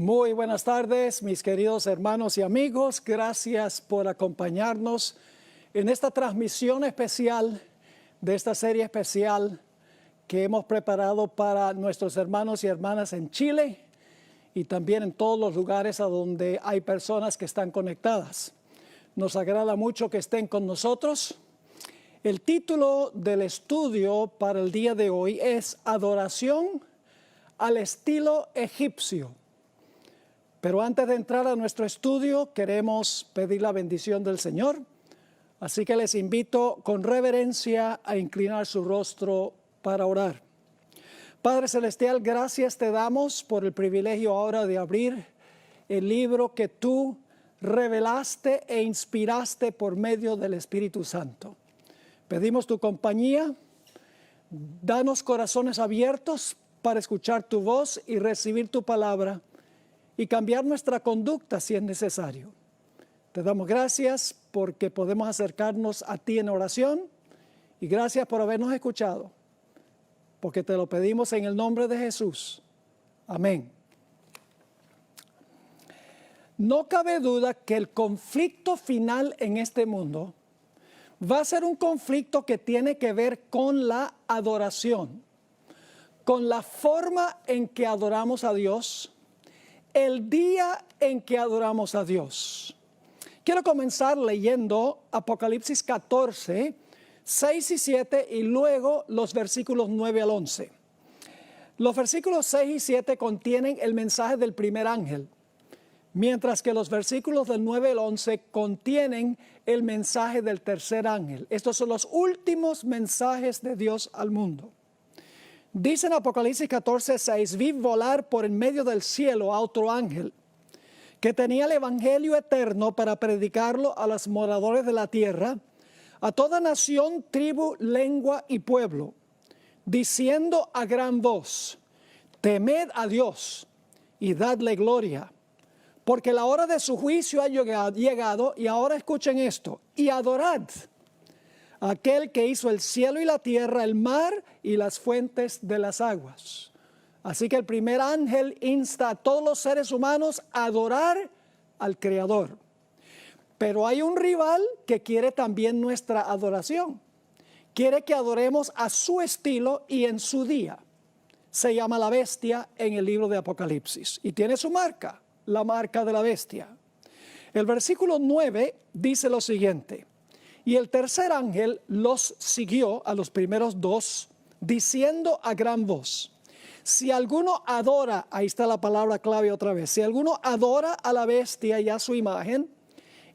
Muy buenas tardes, mis queridos hermanos y amigos. Gracias por acompañarnos en esta transmisión especial de esta serie especial que hemos preparado para nuestros hermanos y hermanas en Chile y también en todos los lugares a donde hay personas que están conectadas. Nos agrada mucho que estén con nosotros. El título del estudio para el día de hoy es Adoración al estilo egipcio. Pero antes de entrar a nuestro estudio, queremos pedir la bendición del Señor. Así que les invito con reverencia a inclinar su rostro para orar. Padre Celestial, gracias te damos por el privilegio ahora de abrir el libro que tú revelaste e inspiraste por medio del Espíritu Santo. Pedimos tu compañía, danos corazones abiertos para escuchar tu voz y recibir tu palabra y cambiar nuestra conducta si es necesario. Te damos gracias porque podemos acercarnos a ti en oración y gracias por habernos escuchado, porque te lo pedimos en el nombre de Jesús. Amén. No cabe duda que el conflicto final en este mundo va a ser un conflicto que tiene que ver con la adoración, con la forma en que adoramos a Dios, el día en que adoramos a Dios. Quiero comenzar leyendo Apocalipsis 14, 6 y 7 y luego los versículos 9 al 11. Los versículos 6 y 7 contienen el mensaje del primer ángel, mientras que los versículos del 9 al 11 contienen el mensaje del tercer ángel. Estos son los últimos mensajes de Dios al mundo. Dice en Apocalipsis 14, 6, vi volar por en medio del cielo a otro ángel que tenía el evangelio eterno para predicarlo a los moradores de la tierra, a toda nación, tribu, lengua y pueblo, diciendo a gran voz, temed a Dios y dadle gloria, porque la hora de su juicio ha llegado, y ahora escuchen esto, y adorad a aquel que hizo el cielo y la tierra, el mar y las fuentes de las aguas. Así que el primer ángel insta a todos los seres humanos a adorar al Creador. Pero hay un rival que quiere también nuestra adoración. Quiere que adoremos a su estilo y en su día. Se llama la bestia en el libro de Apocalipsis y tiene su marca, la marca de la bestia. El versículo 9 dice lo siguiente: y el tercer ángel los siguió a los primeros dos, diciendo a gran voz, si alguno adora, ahí está la palabra clave otra vez, si alguno adora a la bestia y a su imagen,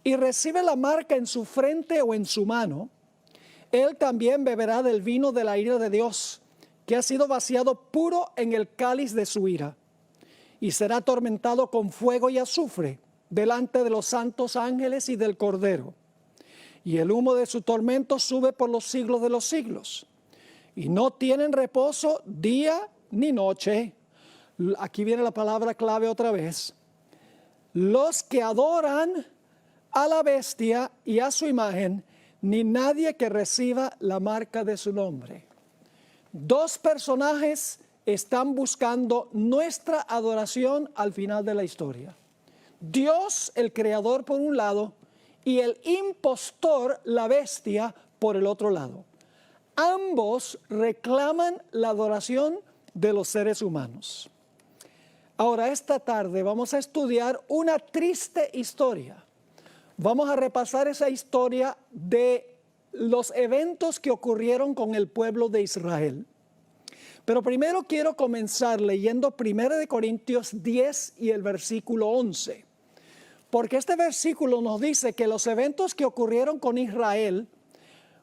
y recibe la marca en su frente o en su mano, él también beberá del vino de la ira de Dios, que ha sido vaciado puro en el cáliz de su ira, y será atormentado con fuego y azufre delante de los santos ángeles y del Cordero. Y el humo de su tormento sube por los siglos de los siglos. Y no tienen reposo día ni noche. Aquí viene la palabra clave otra vez. Los que adoran a la bestia y a su imagen, ni nadie que reciba la marca de su nombre. Dos personajes están buscando nuestra adoración al final de la historia. Dios, el creador, por un lado, y el impostor, la bestia, por el otro lado. Ambos reclaman la adoración de los seres humanos. Ahora, esta tarde vamos a estudiar una triste historia. Vamos a repasar esa historia de los eventos que ocurrieron con el pueblo de Israel. Pero primero quiero comenzar leyendo 1 Corintios 10 y el versículo 11. Porque este versículo nos dice que los eventos que ocurrieron con Israel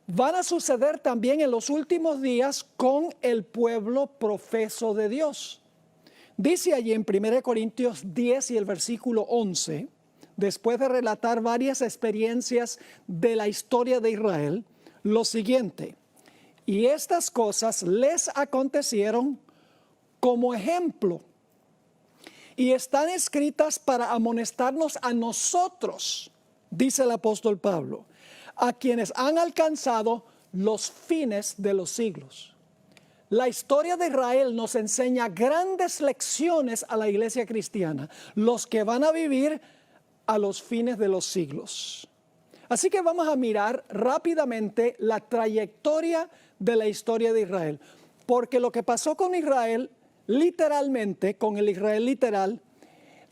van a suceder también en los últimos días con el pueblo profeso de Dios. Dice allí en 1 Corintios 10 y el versículo 11, después de relatar varias experiencias de la historia de Israel, lo siguiente: y estas cosas les acontecieron como ejemplo, y están escritas para amonestarnos a nosotros, dice el apóstol Pablo, a quienes han alcanzado los fines de los siglos. La historia de Israel nos enseña grandes lecciones a la iglesia cristiana, los que van a vivir a los fines de los siglos. Así que vamos a mirar rápidamente la trayectoria de la historia de Israel, porque lo que pasó con Israel, literalmente, con el Israel literal,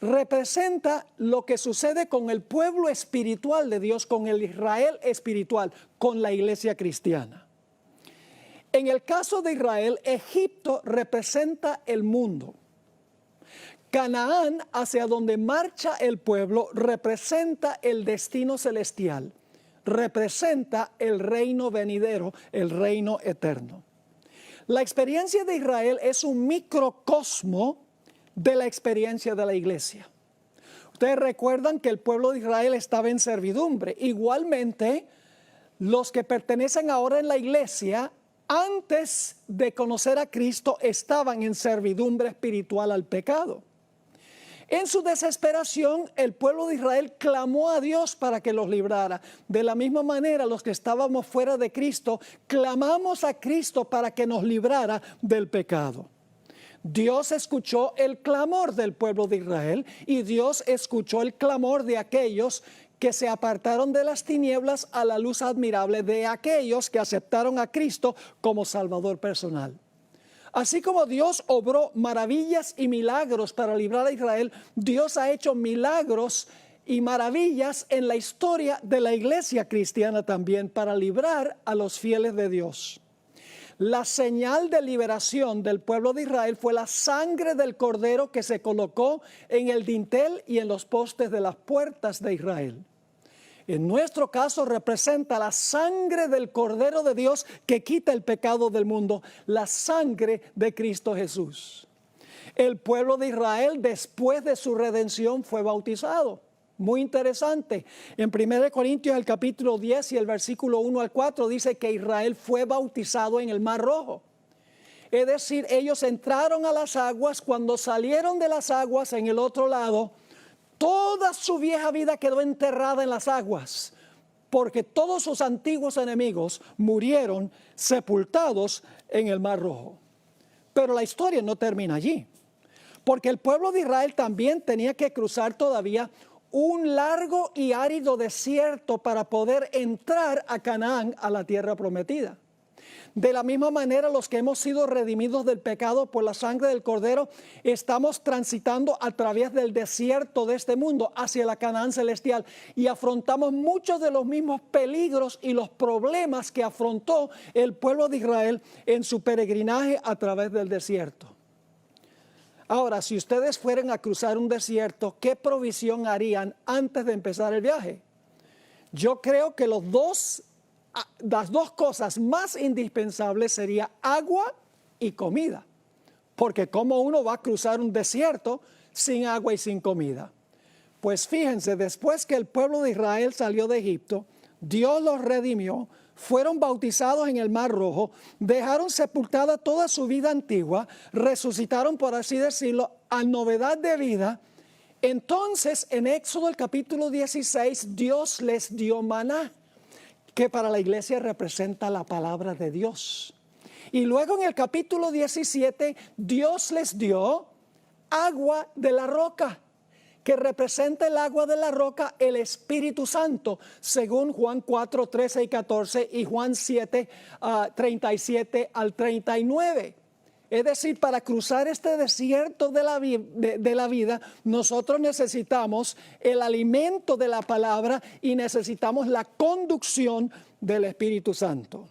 representa lo que sucede con el pueblo espiritual de Dios, con el Israel espiritual, con la iglesia cristiana. En el caso de Israel, Egipto representa el mundo. Canaán, hacia donde marcha el pueblo, representa el destino celestial, representa el reino venidero, el reino eterno. La experiencia de Israel es un microcosmo de la experiencia de la iglesia. Ustedes recuerdan que el pueblo de Israel estaba en servidumbre. Igualmente, los que pertenecen ahora en la iglesia, antes de conocer a Cristo, estaban en servidumbre espiritual al pecado. En su desesperación, el pueblo de Israel clamó a Dios para que los librara. De la misma manera, los que estábamos fuera de Cristo, clamamos a Cristo para que nos librara del pecado. Dios escuchó el clamor del pueblo de Israel y Dios escuchó el clamor de aquellos que se apartaron de las tinieblas a la luz admirable, de aquellos que aceptaron a Cristo como Salvador personal. Así como Dios obró maravillas y milagros para librar a Israel, Dios ha hecho milagros y maravillas en la historia de la iglesia cristiana también para librar a los fieles de Dios. La señal de liberación del pueblo de Israel fue la sangre del cordero que se colocó en el dintel y en los postes de las puertas de Israel. En nuestro caso representa la sangre del Cordero de Dios que quita el pecado del mundo, la sangre de Cristo Jesús. El pueblo de Israel, después de su redención, fue bautizado. Muy interesante. En 1 Corintios, el capítulo 10 y el versículo 1 al 4, dice que Israel fue bautizado en el Mar Rojo. Es decir, ellos entraron a las aguas, cuando salieron de las aguas en el otro lado, toda su vieja vida quedó enterrada en las aguas, porque todos sus antiguos enemigos murieron sepultados en el Mar Rojo. Pero la historia no termina allí, porque el pueblo de Israel también tenía que cruzar todavía un largo y árido desierto para poder entrar a Canaán, a la tierra prometida. De la misma manera, los que hemos sido redimidos del pecado por la sangre del Cordero, estamos transitando a través del desierto de este mundo hacia la Canaán celestial y afrontamos muchos de los mismos peligros y los problemas que afrontó el pueblo de Israel en su peregrinaje a través del desierto. Ahora, si ustedes fueran a cruzar un desierto, ¿qué provisión harían antes de empezar el viaje? Yo creo que las dos cosas más indispensables serían agua y comida. Porque ¿cómo uno va a cruzar un desierto sin agua y sin comida? Pues fíjense, después que el pueblo de Israel salió de Egipto, Dios los redimió, fueron bautizados en el Mar Rojo, dejaron sepultada toda su vida antigua, resucitaron, por así decirlo, a novedad de vida. Entonces, en Éxodo el capítulo 16, Dios les dio maná, que para la iglesia representa la palabra de Dios. Y luego en el capítulo 17, Dios les dio agua de la roca, que representa el agua de la roca, el Espíritu Santo, según Juan 4, 13 y 14 y Juan 7, 37 al 39. Es decir, para cruzar este desierto de la vida, nosotros necesitamos el alimento de la palabra y necesitamos la conducción del Espíritu Santo.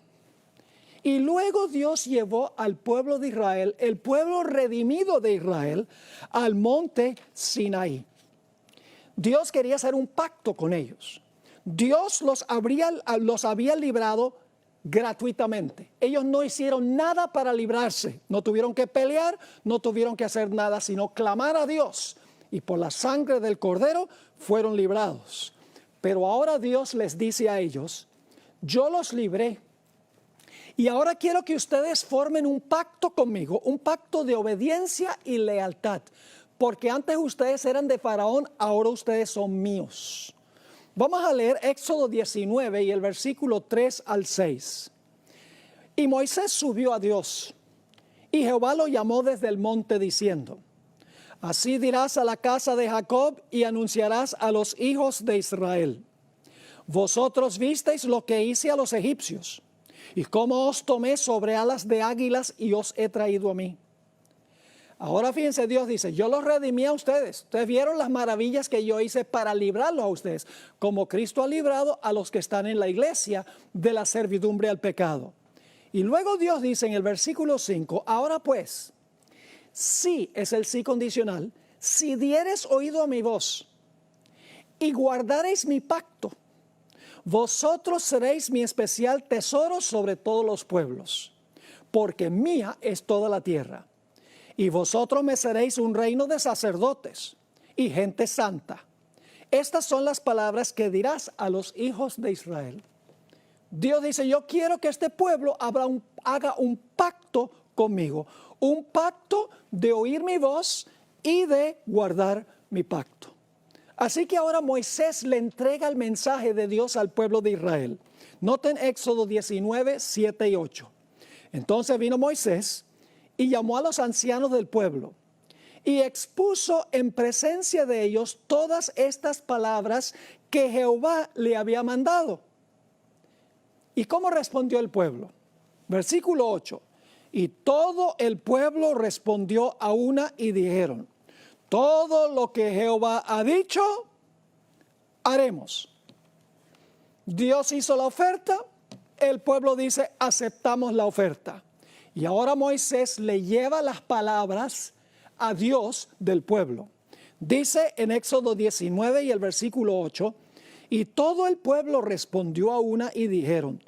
Y luego Dios llevó al pueblo de Israel, el pueblo redimido de Israel, al monte Sinaí. Dios quería hacer un pacto con ellos. Dios los había librado gratuitamente. Ellos no hicieron nada para librarse, no tuvieron que pelear, no tuvieron que hacer nada, sino clamar a Dios. Y por la sangre del Cordero fueron librados. Pero ahora Dios les dice a ellos, yo los libré. Y ahora quiero que ustedes formen un pacto conmigo, un pacto de obediencia y lealtad. Porque antes ustedes eran de Faraón, ahora ustedes son míos. Vamos a leer Éxodo 19 y el versículo 3 al 6. Y Moisés subió a Dios Y Jehová lo llamó desde el monte diciendo: así dirás a la casa de Jacob y anunciarás a los hijos de Israel: vosotros visteis lo que hice a los egipcios, y cómo os tomé sobre alas de águilas y os he traído a mí. Ahora fíjense, Dios dice: yo los redimí a ustedes. Ustedes vieron las maravillas que yo hice para librarlos a ustedes, como Cristo ha librado a los que están en la iglesia de la servidumbre al pecado. Y luego Dios dice en el versículo 5, ahora pues, sí, es el sí condicional, si dieres oído a mi voz y guardareis mi pacto, vosotros seréis mi especial tesoro sobre todos los pueblos, porque mía es toda la tierra. Y vosotros me seréis un reino de sacerdotes y gente santa. Estas son las palabras que dirás a los hijos de Israel. Dios dice: yo quiero que este pueblo haga un pacto conmigo, un pacto de oír mi voz y de guardar mi pacto. Así que ahora Moisés le entrega el mensaje de Dios al pueblo de Israel. Noten Éxodo 19, 7 y 8. Entonces vino Moisés y llamó a los ancianos del pueblo y expuso en presencia de ellos todas estas palabras que Jehová le había mandado. ¿Y cómo respondió el pueblo? Versículo 8. Y todo el pueblo respondió a una y dijeron: todo lo que Jehová ha dicho, haremos. Dios hizo la oferta, el pueblo dice: aceptamos la oferta. Y ahora Moisés le lleva las palabras a Dios del pueblo. Dice en Éxodo 19 y el versículo 8: y todo el pueblo respondió a una y dijeron: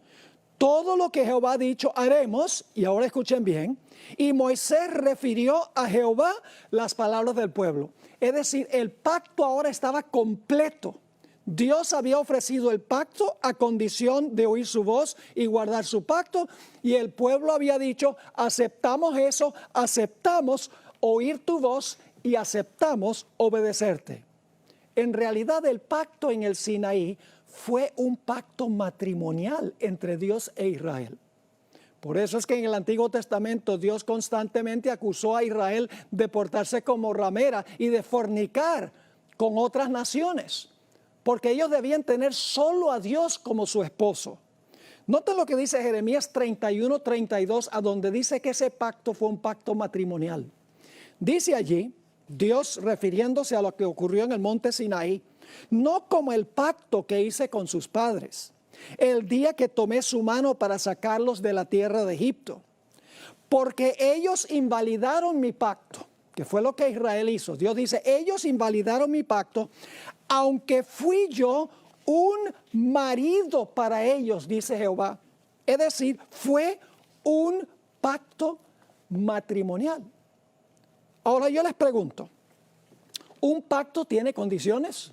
todo lo que Jehová ha dicho haremos. Y ahora escuchen bien. Y Moisés refirió a Jehová las palabras del pueblo. Es decir, el pacto ahora estaba completo. Dios había ofrecido el pacto a condición de oír su voz y guardar su pacto. Y el pueblo había dicho: aceptamos eso, aceptamos oír tu voz y aceptamos obedecerte. En realidad el pacto en el Sinaí fue un pacto matrimonial entre Dios e Israel. Por eso es que en el Antiguo Testamento Dios constantemente acusó a Israel de portarse como ramera y de fornicar con otras naciones, porque ellos debían tener solo a Dios como su esposo. Noten lo que dice Jeremías 31, 32, a donde dice que ese pacto fue un pacto matrimonial. Dice allí Dios, refiriéndose a lo que ocurrió en el monte Sinaí: no como el pacto que hice con sus padres, el día que tomé su mano para sacarlos de la tierra de Egipto, porque ellos invalidaron mi pacto, que fue lo que Israel hizo. Dios dice: ellos invalidaron mi pacto, aunque fui yo un marido para ellos, dice Jehová. Es decir, fue un pacto matrimonial. Ahora yo les pregunto, ¿un pacto tiene condiciones?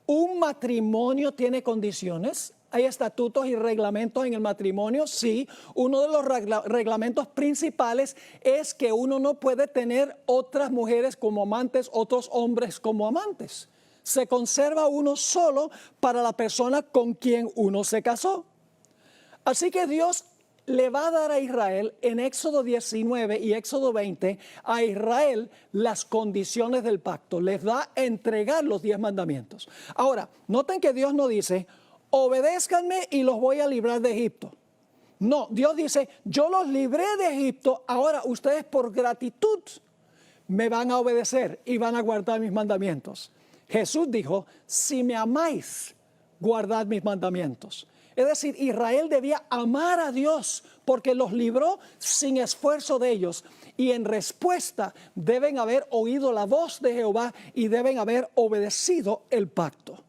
¿Un matrimonio tiene condiciones? ¿Hay estatutos y reglamentos en el matrimonio? Sí. Uno de los reglamentos principales es que uno no puede tener otras mujeres como amantes, otros hombres como amantes. Se conserva uno solo para la persona con quien uno se casó. Así que Dios le va a dar a Israel en Éxodo 19 y Éxodo 20, a Israel las condiciones del pacto. Les va a entregar los 10 mandamientos. Ahora, noten que Dios no dice: obedézcanme y los voy a librar de Egipto. No, Dios dice: yo los libré de Egipto, ahora ustedes por gratitud me van a obedecer y van a guardar mis mandamientos. Jesús dijo: si me amáis, guardad mis mandamientos. Es decir, Israel debía amar a Dios porque los libró sin esfuerzo de ellos. Y en respuesta deben haber oído la voz de Jehová y deben haber obedecido el pacto.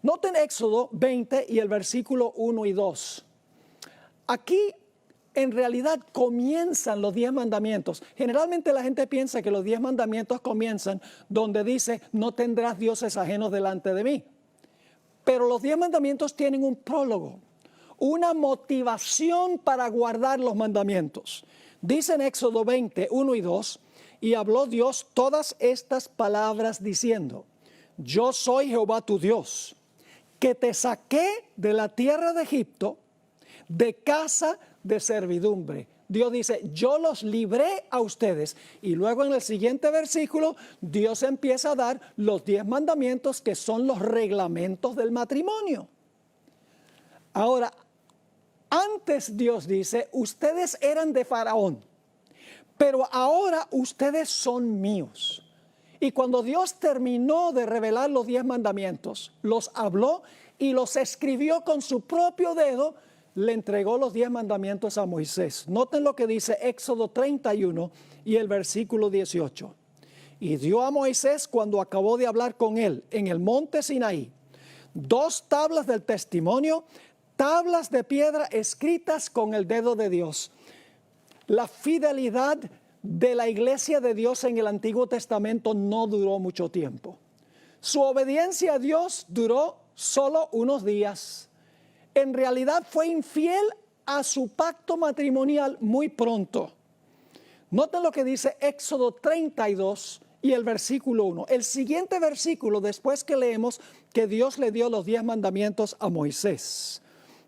Noten Éxodo 20 y el versículo 1 y 2. Aquí en realidad comienzan los 10 mandamientos. Generalmente la gente piensa que los 10 mandamientos comienzan donde dice: no tendrás dioses ajenos delante de mí. Pero los 10 mandamientos tienen un prólogo, una motivación para guardar los mandamientos. Dice en Éxodo 20, 1 y 2: y habló Dios todas estas palabras diciendo: yo soy Jehová tu Dios, que te saqué de la tierra de Egipto, de casa de servidumbre. Dios dice, yo los libré a ustedes. Y luego en el siguiente versículo, Dios empieza a dar los 10 mandamientos que son los reglamentos del matrimonio. Ahora, antes Dios dice, ustedes eran de Faraón, pero ahora ustedes son míos. Y cuando Dios terminó de revelar los 10 mandamientos, los habló y los escribió con su propio dedo, le entregó los 10 mandamientos a Moisés. Noten lo que dice Éxodo 31 y el versículo 18. Y dio a Moisés, cuando acabó de hablar con él en el monte Sinaí, 2 tablas del testimonio, tablas de piedra escritas con el dedo de Dios. La fidelidad de la iglesia de Dios en el Antiguo Testamento no duró mucho tiempo. Su obediencia a Dios duró solo unos días. En realidad fue infiel a su pacto matrimonial muy pronto. Noten lo que dice Éxodo 32 y el versículo 1. El siguiente versículo, después que leemos que Dios le dio los 10 mandamientos a Moisés.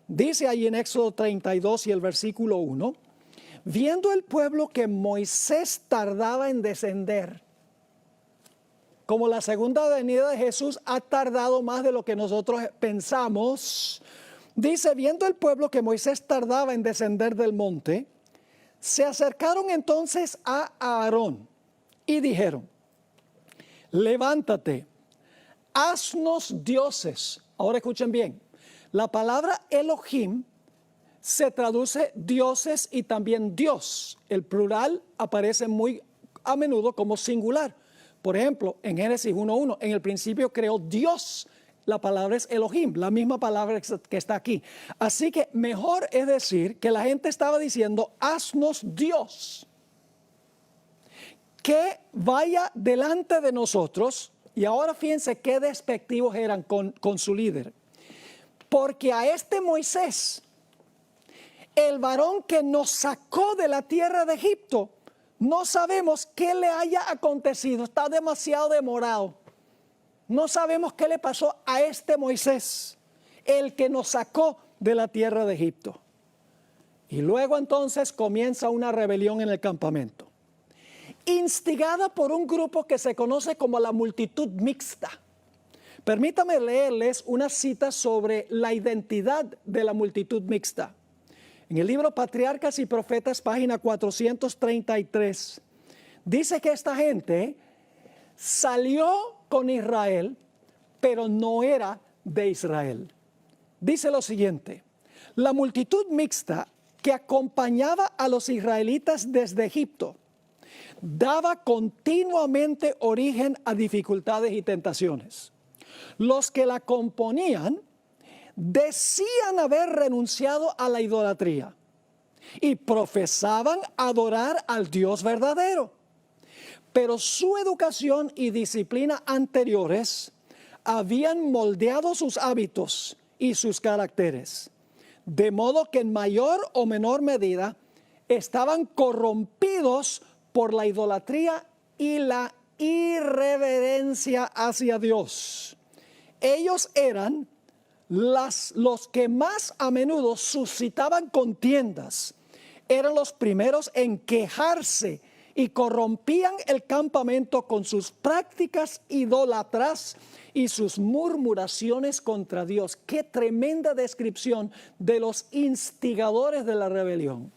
Dice ahí en Éxodo 32 y el versículo 1. Viendo el pueblo que Moisés tardaba en descender, como la segunda venida de Jesús ha tardado más de lo que nosotros pensamos, dice, viendo el pueblo que Moisés tardaba en descender del monte, se acercaron entonces a Aarón y dijeron, levántate, haznos dioses. Ahora escuchen bien, la palabra Elohim se traduce dioses y también Dios. El plural aparece muy a menudo como singular. Por ejemplo, en Génesis 1:1, en el principio creó Dios. La palabra es Elohim, la misma palabra que está aquí. Así que mejor es decir que la gente estaba diciendo, haznos Dios, que vaya delante de nosotros. Y ahora fíjense qué despectivos eran con su líder. Porque a este Moisés, el varón que nos sacó de la tierra de Egipto, no sabemos qué le haya acontecido, está demasiado demorado. No sabemos qué le pasó a este Moisés, el que nos sacó de la tierra de Egipto. Y luego entonces comienza una rebelión en el campamento, instigada por un grupo que se conoce como la multitud mixta. Permítame leerles una cita sobre la identidad de la multitud mixta. En el libro Patriarcas y Profetas, página 433, dice que esta gente salió con Israel, pero no era de Israel. Dice lo siguiente, la multitud mixta que acompañaba a los israelitas desde Egipto daba continuamente origen a dificultades y tentaciones. Los que la componían decían haber renunciado a la idolatría y profesaban adorar al Dios verdadero. Pero su educación y disciplina anteriores habían moldeado sus hábitos y sus caracteres, de modo que en mayor o menor medida estaban corrompidos por la idolatría y la irreverencia hacia Dios. Ellos eran los que más a menudo suscitaban contiendas, eran los primeros en quejarse y corrompían el campamento con sus prácticas idólatras y sus murmuraciones contra Dios. Qué tremenda descripción de los instigadores de la rebelión.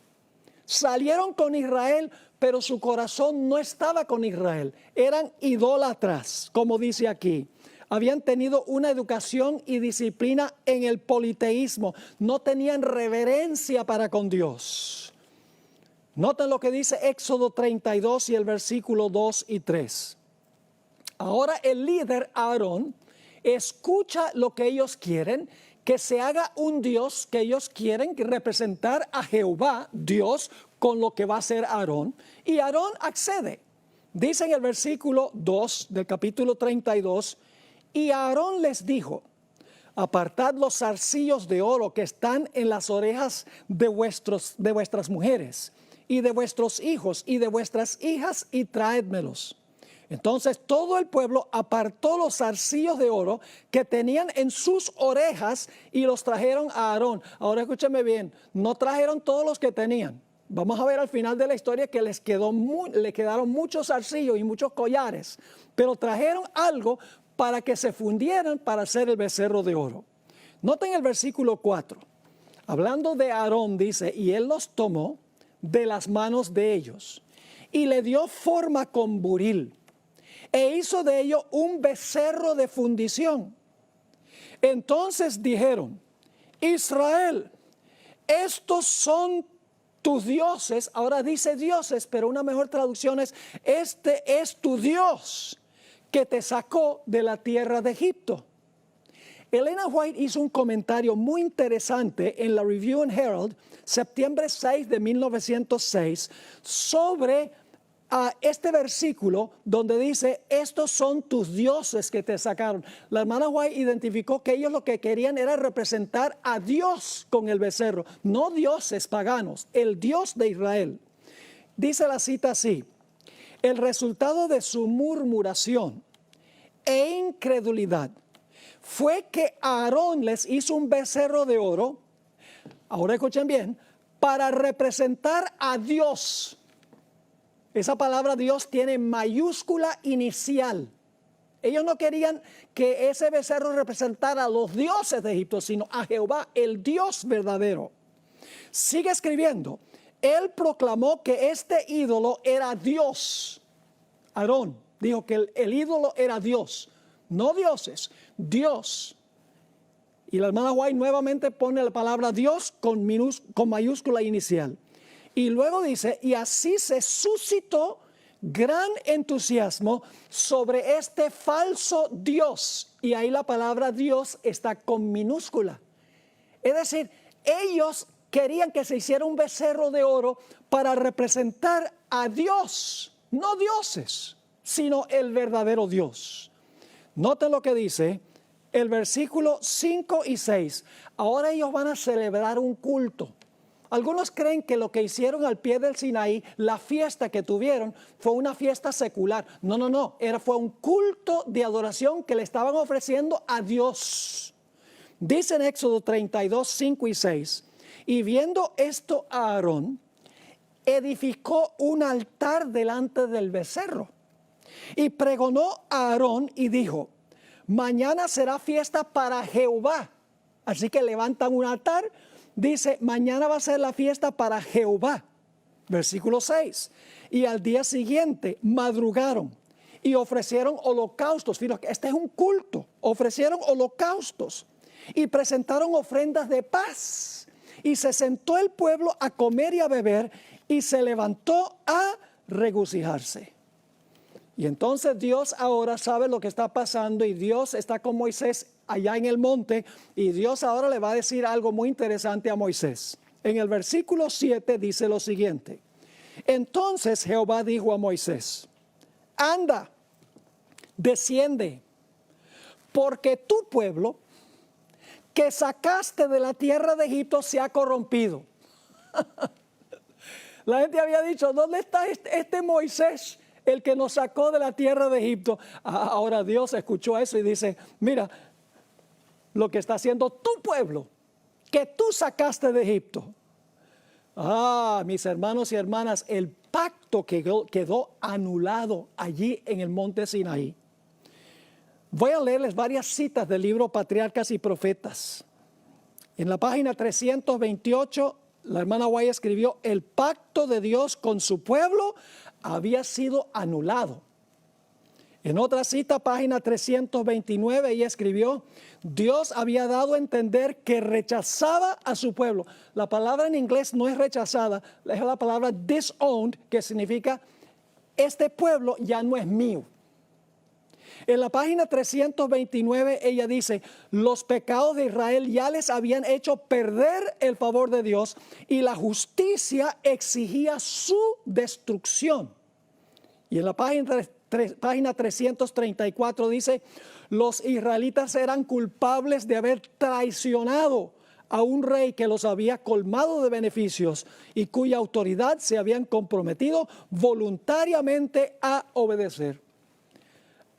Salieron con Israel, pero su corazón no estaba con Israel. Eran idólatras, como dice aquí. Habían tenido una educación y disciplina en el politeísmo. No tenían reverencia para con Dios. Noten lo que dice Éxodo 32 y el versículo 2 y 3. Ahora el líder Aarón escucha lo que ellos quieren, que se haga un Dios que ellos quieren representar a Jehová, Dios, con lo que va a hacer Aarón. Y Aarón accede. Dice en el versículo 2 del capítulo 32, y Aarón les dijo, apartad los zarcillos de oro que están en las orejas de vuestras mujeres y de vuestros hijos y de vuestras hijas y traédmelos. Entonces todo el pueblo apartó los zarcillos de oro que tenían en sus orejas y los trajeron a Aarón. Ahora escúcheme bien, no trajeron todos los que tenían. Vamos a ver al final de la historia que le quedaron muchos zarcillos y muchos collares, pero trajeron algo para que se fundieran para hacer el becerro de oro. Noten el versículo 4. Hablando de Aarón, dice, y él los tomó de las manos de ellos y le dio forma con buril e hizo de ello un becerro de fundición. Entonces dijeron, Israel, estos son tus dioses. Ahora dice dioses, pero una mejor traducción es, este es tu Dios que te sacó de la tierra de Egipto. Elena White hizo un comentario muy interesante en la Review and Herald, septiembre 6 de 1906, sobre este versículo donde dice, estos son tus dioses que te sacaron. La hermana White identificó que ellos lo que querían era representar a Dios con el becerro, no dioses paganos, el Dios de Israel. Dice la cita así, el resultado de su murmuración e incredulidad fue que Aarón les hizo un becerro de oro, ahora escuchen bien, para representar a Dios. Esa palabra Dios tiene mayúscula inicial. Ellos no querían que ese becerro representara a los dioses de Egipto, sino a Jehová, el Dios verdadero. Sigue escribiendo, él proclamó que este ídolo era Dios. Aarón dijo que el ídolo era Dios, no dioses, Dios. Y la hermana White nuevamente pone la palabra Dios con mayúscula inicial. Y luego dice, y así se suscitó gran entusiasmo sobre este falso Dios. Y ahí la palabra Dios está con minúscula. Es decir, ellos querían que se hiciera un becerro de oro para representar a Dios, no dioses, sino el verdadero Dios. Noten lo que dice el versículo 5 y 6. Ahora ellos van a celebrar un culto. Algunos creen que lo que hicieron al pie del Sinaí, la fiesta que tuvieron, fue una fiesta secular. No. Fue un culto de adoración que le estaban ofreciendo a Dios. Dice en Éxodo 32, 5 y 6. Y viendo esto a Aarón, edificó un altar delante del becerro. Y pregonó a Aarón y dijo, mañana será fiesta para Jehová. Así que levantan un altar. Dice, mañana va a ser la fiesta para Jehová. Versículo 6. Y al día siguiente madrugaron y ofrecieron holocaustos. Fíjate, este es un culto. Ofrecieron holocaustos y presentaron ofrendas de paz. Y se sentó el pueblo a comer y a beber y se levantó a regocijarse. Y entonces Dios ahora sabe lo que está pasando y Dios está con Moisés allá en el monte y Dios ahora le va a decir algo muy interesante a Moisés. En el versículo 7 dice lo siguiente. Entonces Jehová dijo a Moisés, anda, desciende, porque tu pueblo que sacaste de la tierra de Egipto se ha corrompido. La gente había dicho, ¿dónde está este Moisés, el que nos sacó de la tierra de Egipto? Ahora Dios escuchó eso y dice, mira, lo que está haciendo tu pueblo, que tú sacaste de Egipto. Mis hermanos y hermanas, el pacto quedó anulado allí en el monte Sinaí. Voy a leerles varias citas del libro Patriarcas y Profetas. En la página 328, la hermana White escribió, el pacto de Dios con su pueblo había sido anulado. En otra cita, página 329, ella escribió, Dios había dado a entender que rechazaba a su pueblo. La palabra en inglés no es rechazada, es la palabra disowned, que significa, este pueblo ya no es mío. En la página 329 ella dice, los pecados de Israel ya les habían hecho perder el favor de Dios y la justicia exigía su destrucción. Y en la página 334 dice, los israelitas eran culpables de haber traicionado a un rey que los había colmado de beneficios y cuya autoridad se habían comprometido voluntariamente a obedecer.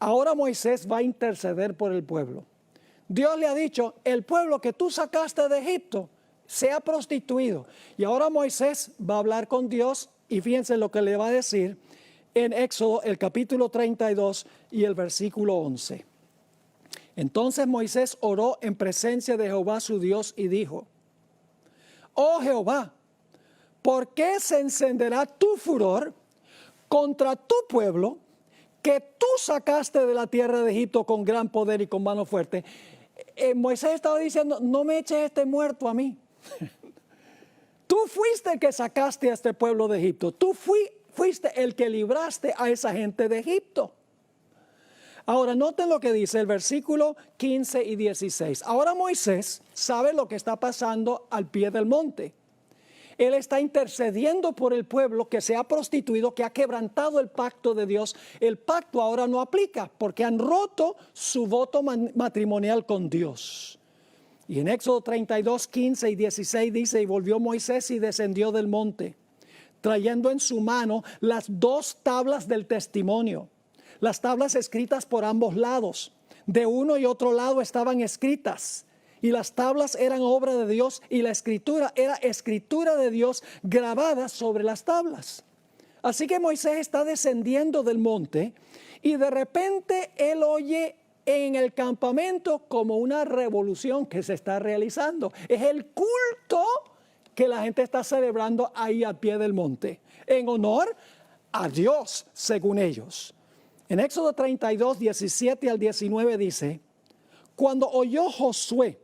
Ahora Moisés va a interceder por el pueblo. Dios le ha dicho, el pueblo que tú sacaste de Egipto se ha prostituido. Y ahora Moisés va a hablar con Dios y fíjense lo que le va a decir en Éxodo, el capítulo 32 y el versículo 11. Entonces Moisés oró en presencia de Jehová su Dios y dijo: oh Jehová, ¿por qué se encenderá tu furor contra tu pueblo que tú sacaste de la tierra de Egipto con gran poder y con mano fuerte? Moisés estaba diciendo: no me eches este muerto a mí. Tú fuiste el que sacaste a este pueblo de Egipto. Tú fuiste el que libraste a esa gente de Egipto. Ahora noten lo que dice el versículo 15 y 16. Ahora Moisés sabe lo que está pasando al pie del monte. Él está intercediendo por el pueblo que se ha prostituido, que ha quebrantado el pacto de Dios. El pacto ahora no aplica porque han roto su voto matrimonial con Dios. Y en Éxodo 32, 15 y 16 dice: y volvió Moisés y descendió del monte, trayendo en su mano las 2 tablas del testimonio. Las tablas escritas por ambos lados, de uno y otro lado estaban escritas. Y las tablas eran obra de Dios y la escritura era escritura de Dios grabada sobre las tablas. Así que Moisés está descendiendo del monte y de repente él oye en el campamento como una revolución que se está realizando. Es el culto que la gente está celebrando ahí al pie del monte, en honor a Dios, según ellos. En Éxodo 32, 17 al 19 dice: cuando oyó Josué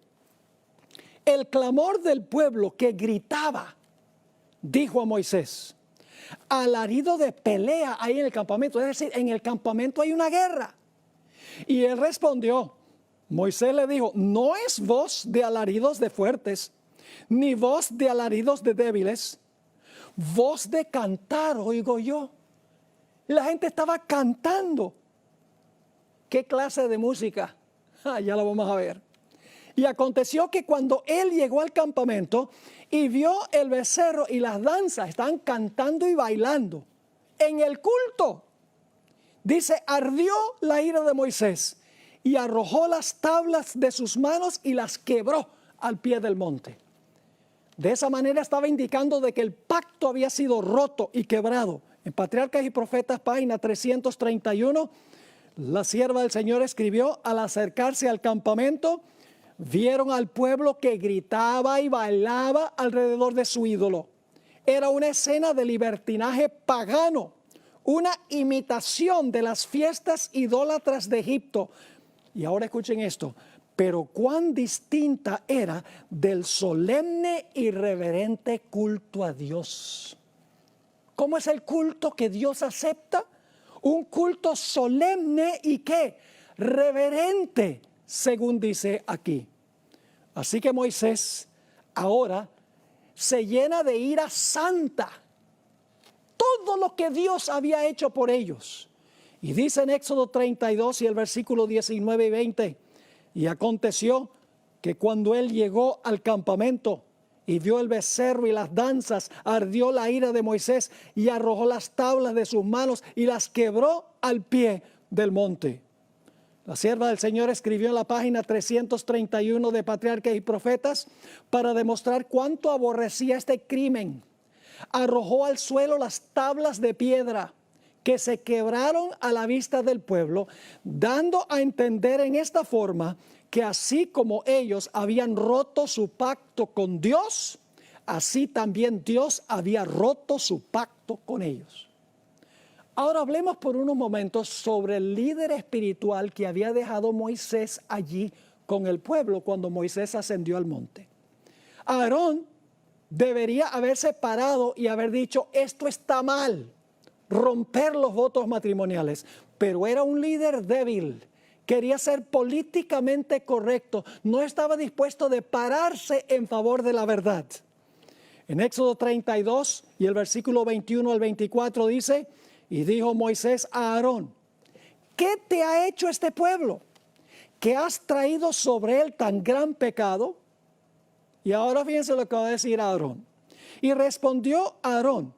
el clamor del pueblo que gritaba, dijo a Moisés: alarido de pelea hay en el campamento, es decir, en el campamento hay una guerra. Y él respondió, Moisés le dijo: no es voz de alaridos de fuertes, ni voz de alaridos de débiles, voz de cantar oigo yo. La gente estaba cantando. ¿Qué clase de música? Ya lo vamos a ver. Y aconteció que cuando él llegó al campamento y vio el becerro y las danzas, estaban cantando y bailando en el culto. Dice: ardió la ira de Moisés y arrojó las tablas de sus manos y las quebró al pie del monte. De esa manera estaba indicando de que el pacto había sido roto y quebrado. En Patriarcas y Profetas, página 331, la sierva del Señor escribió: al acercarse al campamento, vieron al pueblo que gritaba y bailaba alrededor de su ídolo. Era una escena de libertinaje pagano, una imitación de las fiestas idólatras de Egipto. Y ahora escuchen esto: pero cuán distinta era del solemne y reverente culto a Dios. ¿Cómo es el culto que Dios acepta? Un culto solemne y ¿qué? Reverente, según dice aquí. Así que Moisés ahora se llena de ira santa. Todo lo que Dios había hecho por ellos. Y dice en Éxodo 32 y el versículo 19 y 20: y aconteció que cuando él llegó al campamento y vio el becerro y las danzas, ardió la ira de Moisés y arrojó las tablas de sus manos y las quebró al pie del monte. La sierva del Señor escribió en la página 331 de Patriarcas y Profetas para demostrar cuánto aborrecía este crimen. Arrojó al suelo las tablas de piedra que se quebraron a la vista del pueblo, dando a entender en esta forma que así como ellos habían roto su pacto con Dios, así también Dios había roto su pacto con ellos. Ahora hablemos por unos momentos sobre el líder espiritual que había dejado Moisés allí con el pueblo cuando Moisés ascendió al monte. Aarón debería haberse parado y haber dicho: esto está mal, romper los votos matrimoniales, pero era un líder débil. Quería ser políticamente correcto, no estaba dispuesto de pararse en favor de la verdad. En Éxodo 32 y el versículo 21 al 24 dice: y dijo Moisés a Aarón: ¿qué te ha hecho este pueblo? ¿Que has traído sobre él tan gran pecado? Y ahora fíjense lo que va a decir Aarón. Y respondió Aarón: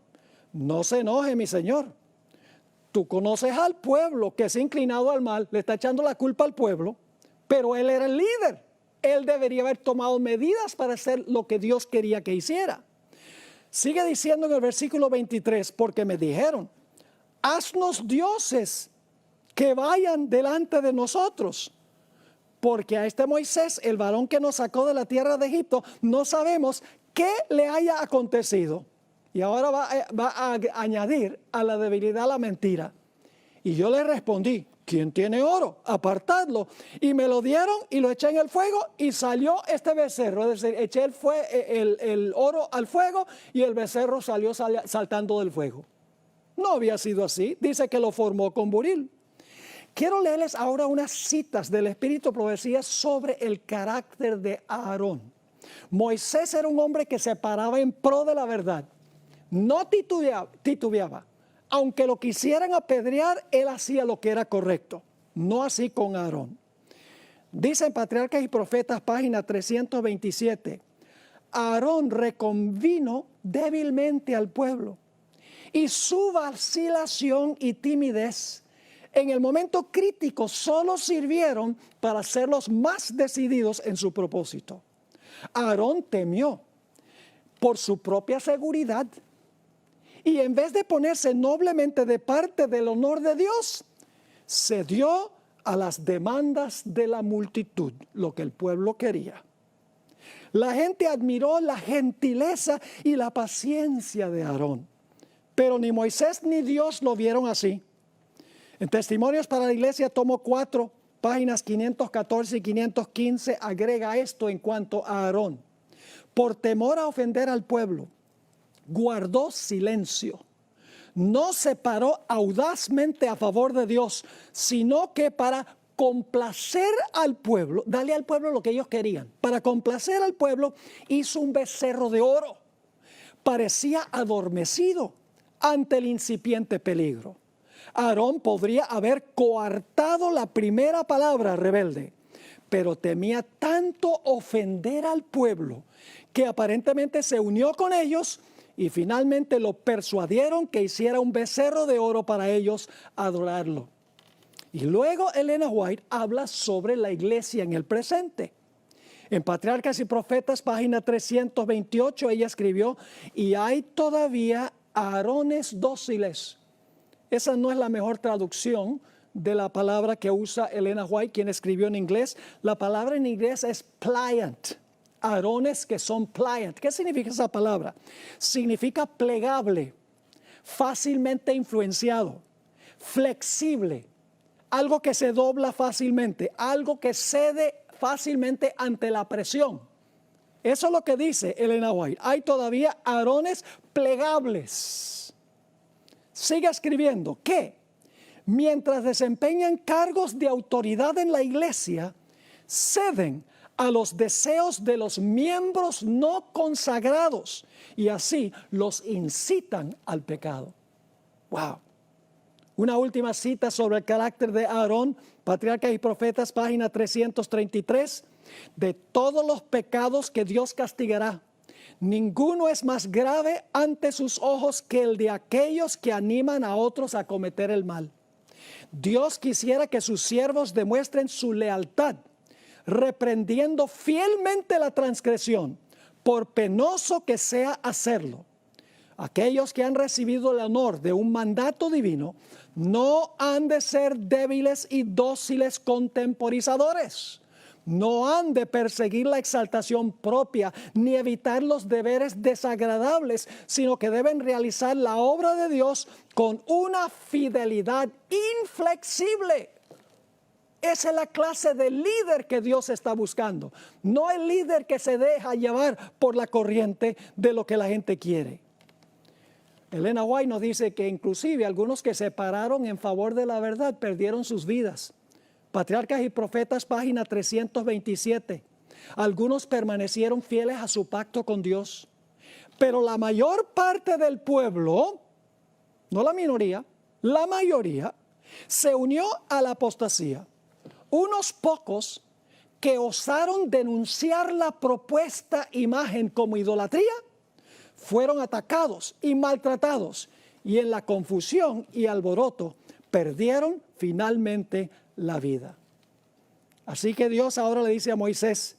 no se enoje, mi señor. Tú conoces al pueblo que se ha inclinado al mal, le está echando la culpa al pueblo, pero él era el líder. Él debería haber tomado medidas para hacer lo que Dios quería que hiciera. Sigue diciendo en el versículo 23, porque me dijeron, haznos dioses que vayan delante de nosotros. Porque a este Moisés, el varón que nos sacó de la tierra de Egipto, no sabemos qué le haya acontecido. Y ahora va a añadir a la debilidad la mentira. Y yo le respondí, ¿quién tiene oro? Apartadlo. Y me lo dieron y lo eché en el fuego y salió este becerro. Es decir, eché el oro al fuego y el becerro salió saltando del fuego. No había sido así. Dice que lo formó con buril. Quiero leerles ahora unas citas del Espíritu Profecía sobre el carácter de Aarón. Moisés era un hombre que se paraba en pro de la verdad. No titubeaba. Aunque lo quisieran apedrear, él hacía lo que era correcto. No así con Aarón. Dice en Patriarcas y Profetas, página 327. Aarón reconvino débilmente al pueblo. Y su vacilación y timidez en el momento crítico solo sirvieron para hacerlos más decididos en su propósito. Aarón temió por su propia seguridad y en vez de ponerse noblemente de parte del honor de Dios, cedió a las demandas de la multitud, lo que el pueblo quería. La gente admiró la gentileza y la paciencia de Aarón, pero ni Moisés ni Dios lo vieron así. En Testimonios para la Iglesia, tomo 4, páginas 514 y 515, agrega esto en cuanto a Aarón. Por temor a ofender al pueblo, guardó silencio. No se paró audazmente a favor de Dios, sino que para complacer al pueblo, darle al pueblo lo que ellos querían. Para complacer al pueblo, hizo un becerro de oro. Parecía adormecido ante el incipiente peligro. Aarón podría haber coartado la primera palabra rebelde, pero temía tanto ofender al pueblo que aparentemente se unió con ellos y finalmente lo persuadieron que hiciera un becerro de oro para ellos adorarlo. Y luego Elena White habla sobre la iglesia en el presente. En Patriarcas y Profetas, página 328, ella escribió, y hay todavía Aarones dóciles. Esa no es la mejor traducción de la palabra que usa Elena White, quien escribió en inglés. La palabra en inglés es pliant. Aarones que son pliant. ¿Qué significa esa palabra? Significa plegable, fácilmente influenciado, flexible, algo que se dobla fácilmente, algo que cede fácilmente ante la presión. Eso es lo que dice Elena White. Hay todavía Aarones plegables. Sigue escribiendo que mientras desempeñan cargos de autoridad en la iglesia, ceden a los deseos de los miembros no consagrados y así los incitan al pecado. ¡Wow! Una última cita sobre el carácter de Aarón, Patriarcas y Profetas, página 333. De todos los pecados que Dios castigará, ninguno es más grave ante sus ojos que el de aquellos que animan a otros a cometer el mal. Dios quisiera que sus siervos demuestren su lealtad, reprendiendo fielmente la transgresión, por penoso que sea hacerlo. Aquellos que han recibido el honor de un mandato divino no han de ser débiles y dóciles contemporizadores. No han de perseguir la exaltación propia ni evitar los deberes desagradables, sino que deben realizar la obra de Dios con una fidelidad inflexible. Esa es la clase de líder que Dios está buscando. No el líder que se deja llevar por la corriente de lo que la gente quiere. Elena White nos dice que inclusive algunos que se pararon en favor de la verdad perdieron sus vidas. Patriarcas y Profetas, página 327. Algunos permanecieron fieles a su pacto con Dios, pero la mayor parte del pueblo, no la minoría, la mayoría, se unió a la apostasía. Unos pocos que osaron denunciar la propuesta imagen como idolatría, fueron atacados y maltratados, y en la confusión y alboroto perdieron finalmente la vida. Así que Dios ahora le dice a Moisés,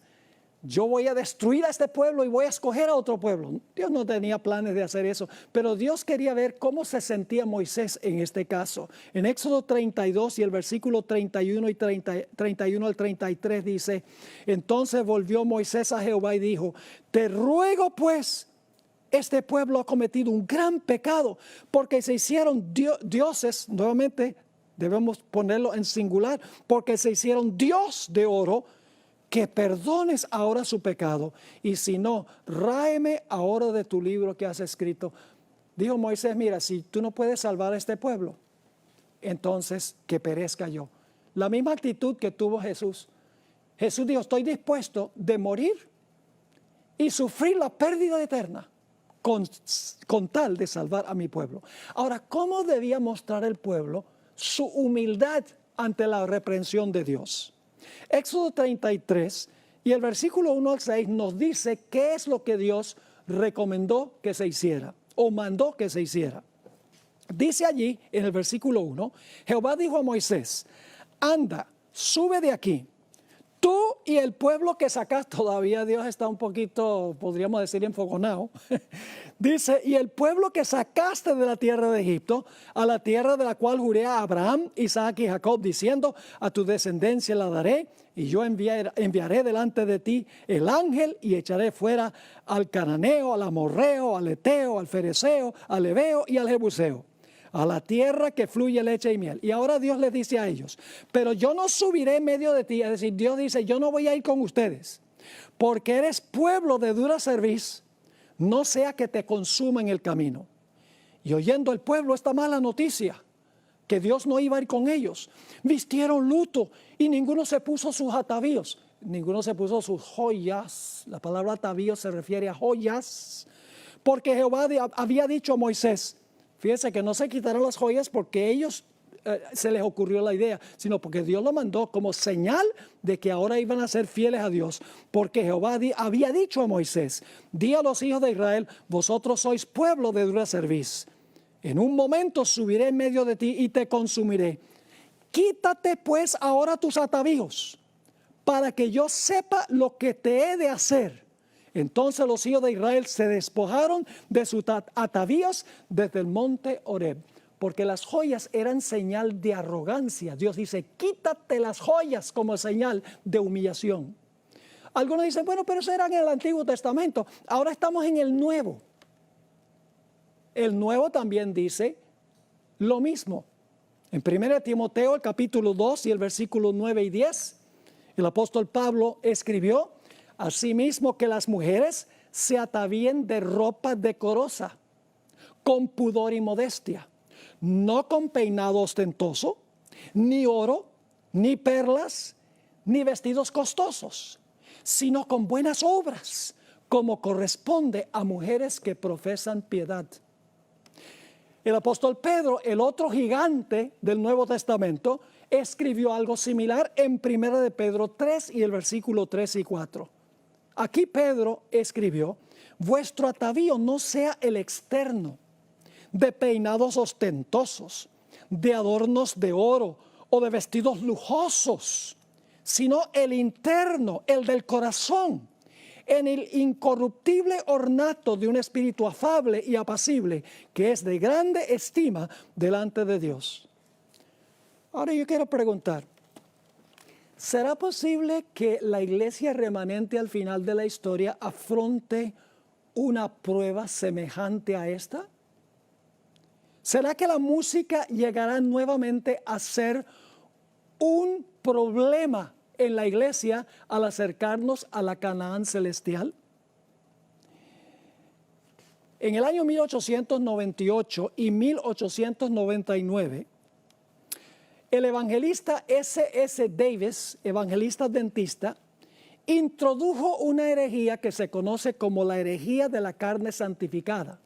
yo voy a destruir a este pueblo y voy a escoger a otro pueblo. Dios no tenía planes de hacer eso, pero Dios quería ver cómo se sentía Moisés en este caso. En Éxodo 32 y el versículo 31 y 31 al 33 dice, entonces volvió Moisés a Jehová y dijo, te ruego pues, este pueblo ha cometido un gran pecado, porque se hicieron dioses, nuevamente debemos ponerlo en singular, porque se hicieron Dios de oro, que perdones ahora su pecado, y si no, ráeme ahora de tu libro que has escrito. Dijo Moisés, mira, si tú no puedes salvar a este pueblo, entonces que perezca yo. La misma actitud que tuvo Jesús. Jesús dijo, estoy dispuesto de morir y sufrir la pérdida eterna con tal de salvar a mi pueblo. Ahora, ¿cómo debía mostrar el pueblo su humildad ante la reprensión de Dios? Éxodo 33 y el versículo 1 al 6 nos dice qué es lo que Dios recomendó que se hiciera o mandó que se hiciera. Dice allí en el versículo 1, Jehová dijo a Moisés, anda, sube de aquí, tú y el pueblo que sacas. Todavía Dios está un poquito, podríamos decir, enfogonado. Dice, y el pueblo que sacaste de la tierra de Egipto, a la tierra de la cual juré a Abraham, Isaac y Jacob, diciendo, a tu descendencia la daré, y yo enviaré delante de ti el ángel, y echaré fuera al cananeo, al amorreo, al eteo, al fereceo, al heveo y al jebuseo, a la tierra que fluye leche y miel. Y ahora Dios les dice a ellos, pero yo no subiré en medio de ti. Es decir, Dios dice, yo no voy a ir con ustedes, porque eres pueblo de dura cerviz, no sea que te consuma en el camino. Y oyendo el pueblo esta mala noticia, que Dios no iba a ir con ellos, vistieron luto y ninguno se puso sus atavíos, ninguno se puso sus joyas. La palabra atavío se refiere a joyas, porque Jehová había dicho a Moisés, fíjense que no se quitaron las joyas porque ellos se les ocurrió la idea, sino porque Dios lo mandó como señal de que ahora iban a ser fieles a Dios, porque Jehová había dicho a Moisés, di a los hijos de Israel, vosotros sois pueblo de dura cerviz, en un momento subiré en medio de ti y te consumiré. Quítate pues ahora tus atavíos, para que yo sepa lo que te he de hacer. Entonces los hijos de Israel se despojaron de sus atavíos desde el monte Horeb, porque las joyas eran señal de arrogancia. Dios dice, quítate las joyas como señal de humillación. Algunos dicen, bueno, pero eso era en el Antiguo Testamento. Ahora estamos en el Nuevo. El Nuevo también dice lo mismo. En 1 Timoteo, el capítulo 2 y el versículo 9 y 10, el apóstol Pablo escribió, asimismo que las mujeres se atavíen de ropa decorosa, con pudor y modestia, no con peinado ostentoso, ni oro, ni perlas, ni vestidos costosos, sino con buenas obras, como corresponde a mujeres que profesan piedad. El apóstol Pedro, el otro gigante del Nuevo Testamento, escribió algo similar en 1 de Pedro 3 y el versículo 3 y 4. Aquí Pedro escribió, vuestro atavío no sea el externo, de peinados ostentosos, de adornos de oro o de vestidos lujosos, sino el interno, el del corazón, en el incorruptible ornato de un espíritu afable y apacible, que es de grande estima delante de Dios. Ahora yo quiero preguntar, ¿será posible que la iglesia remanente al final de la historia afronte una prueba semejante a esta? ¿Será que la música llegará nuevamente a ser un problema en la iglesia al acercarnos a la Canaán celestial? En el año 1898 y 1899, el evangelista S.S. Davis, evangelista adventista, introdujo una herejía que se conoce como la herejía de la carne santificada.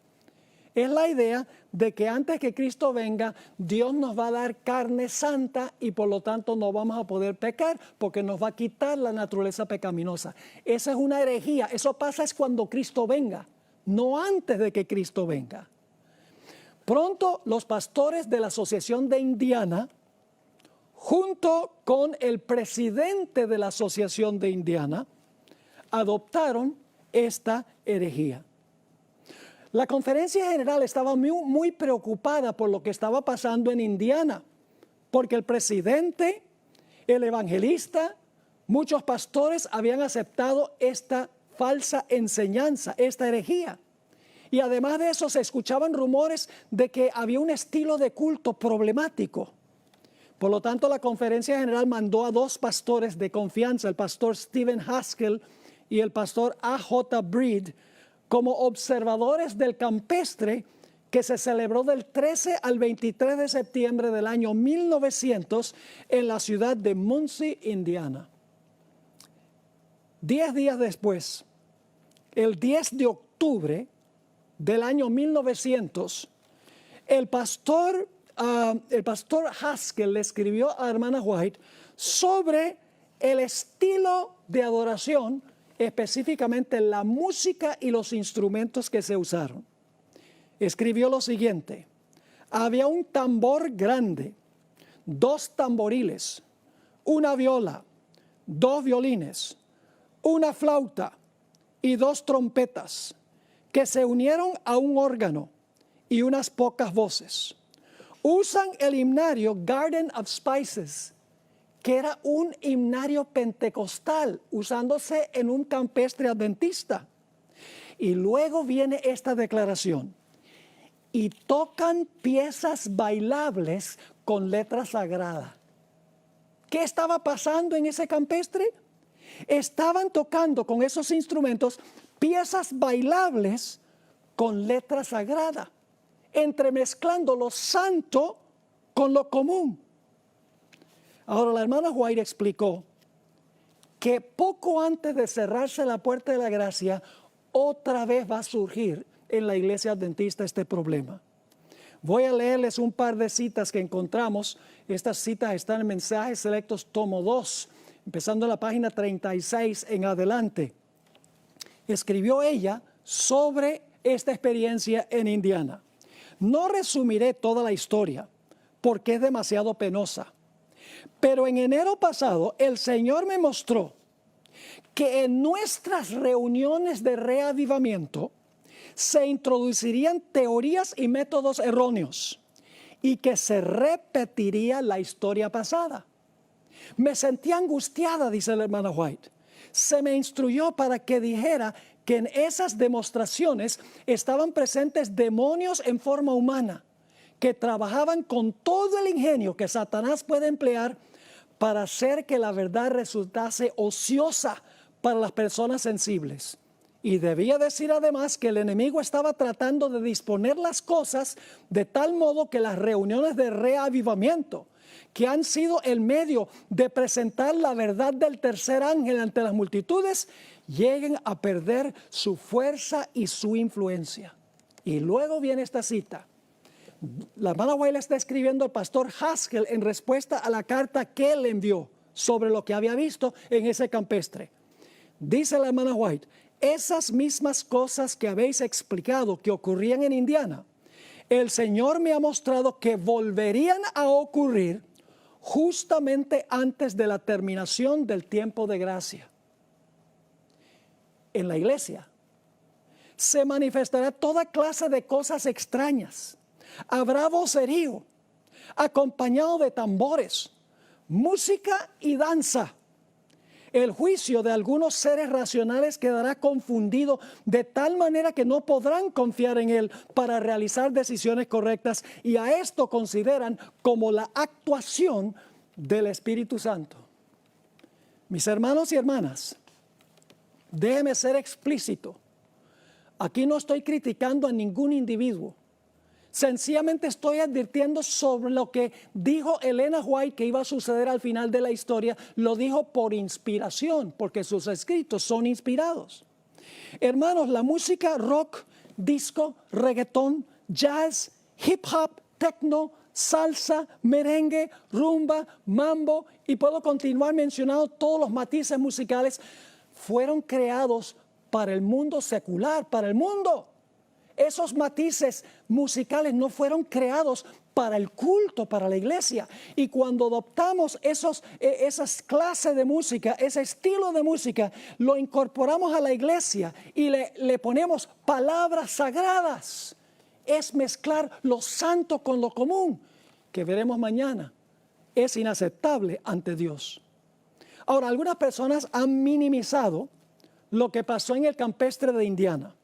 Es la idea de que antes que Cristo venga, Dios nos va a dar carne santa y por lo tanto no vamos a poder pecar porque nos va a quitar la naturaleza pecaminosa. Esa es una herejía. Eso pasa es cuando Cristo venga, no antes de que Cristo venga. Pronto los pastores de la Asociación de Indiana, junto con el presidente de la Asociación de Indiana, adoptaron esta herejía. La conferencia general estaba muy preocupada por lo que estaba pasando en Indiana, porque el presidente, el evangelista, muchos pastores habían aceptado esta falsa enseñanza, esta herejía. Y además de eso se escuchaban rumores de que había un estilo de culto problemático. Por lo tanto, la conferencia general mandó a dos pastores de confianza, el pastor Stephen Haskell y el pastor A.J. Breed, como observadores del campestre que se celebró del 13 al 23 de septiembre del año 1900 en la ciudad de Muncie, Indiana. 10 días después, el 10 de octubre del año 1900, el pastor Haskell le escribió a la hermana White sobre el estilo de adoración, específicamente la música y los instrumentos que se usaron. Escribió lo siguiente: había un tambor grande, 2 tamboriles, una viola, 2 violines, una flauta y 2 trompetas que se unieron a un órgano y unas pocas voces. Usan el himnario Garden of Spices, que era un himnario pentecostal usándose en un campestre adventista. Y luego viene esta declaración: y tocan piezas bailables con letra sagrada. ¿Qué estaba pasando en ese campestre? Estaban tocando con esos instrumentos piezas bailables con letra sagrada, entremezclando lo santo con lo común. Ahora, la hermana White explicó que poco antes de cerrarse la puerta de la gracia, otra vez va a surgir en la iglesia adventista este problema. Voy a leerles un par de citas que encontramos. Estas citas están en Mensajes Selectos, tomo 2, empezando en la página 36 en adelante. Escribió ella sobre esta experiencia en Indiana. No resumiré toda la historia porque es demasiado penosa. Pero en enero pasado el Señor me mostró que en nuestras reuniones de reavivamiento se introducirían teorías y métodos erróneos y que se repetiría la historia pasada. Me sentí angustiada, dice la hermana White. Se me instruyó para que dijera que en esas demostraciones estaban presentes demonios en forma humana que trabajaban con todo el ingenio que Satanás puede emplear para hacer que la verdad resultase ociosa para las personas sensibles. Y debía decir además que el enemigo estaba tratando de disponer las cosas de tal modo que las reuniones de reavivamiento, que han sido el medio de presentar la verdad del tercer ángel ante las multitudes, lleguen a perder su fuerza y su influencia. Y luego viene esta cita. La hermana White está escribiendo al pastor Haskell en respuesta a la carta que él envió sobre lo que había visto en ese campestre. Dice la hermana White: esas mismas cosas que habéis explicado que ocurrían en Indiana, el Señor me ha mostrado que volverían a ocurrir justamente antes de la terminación del tiempo de gracia. En la iglesia se manifestará toda clase de cosas extrañas. Habrá vocerío, acompañado de tambores, música y danza. El juicio de algunos seres racionales quedará confundido de tal manera que no podrán confiar en él para realizar decisiones correctas, y a esto consideran como la actuación del Espíritu Santo. Mis hermanos y hermanas, déjeme ser explícito. Aquí no estoy criticando a ningún individuo. Sencillamente estoy advirtiendo sobre lo que dijo Elena White que iba a suceder al final de la historia. Lo dijo por inspiración, porque sus escritos son inspirados. Hermanos, la música rock, disco, reggaetón, jazz, hip hop, techno, salsa, merengue, rumba, mambo, y puedo continuar mencionando todos los matices musicales, fueron creados para el mundo secular, para el mundo. Esos matices musicales no fueron creados para el culto, para la iglesia. Y cuando adoptamos esas clases de música, ese estilo de música, lo incorporamos a la iglesia y le ponemos palabras sagradas. Es mezclar lo santo con lo común, que veremos mañana. Es inaceptable ante Dios. Ahora, algunas personas han minimizado lo que pasó en el campestre de Indiana.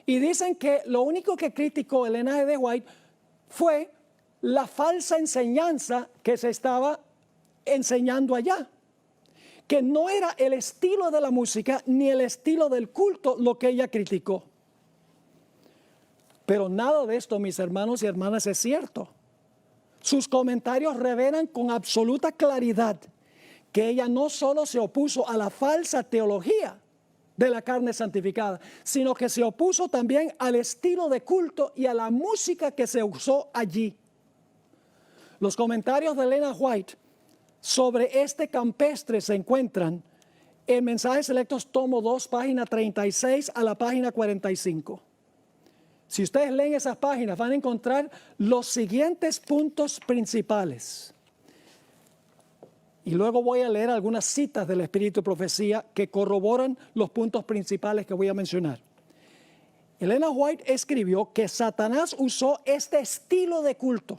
Y dicen que lo único que criticó Elena G. White fue la falsa enseñanza que se estaba enseñando allá. Que no era el estilo de la música ni el estilo del culto lo que ella criticó. Pero nada de esto, mis hermanos y hermanas, es cierto. Sus comentarios revelan con absoluta claridad que ella no solo se opuso a la falsa teología de la carne santificada, sino que se opuso también al estilo de culto y a la música que se usó allí. Los comentarios de Elena White sobre este campestre se encuentran en Mensajes Selectos, tomo 2, página 36 a la página 45. Si ustedes leen esas páginas, van a encontrar los siguientes puntos principales. Y luego voy a leer algunas citas del Espíritu de Profecía que corroboran los puntos principales que voy a mencionar. Elena White escribió que Satanás usó este estilo de culto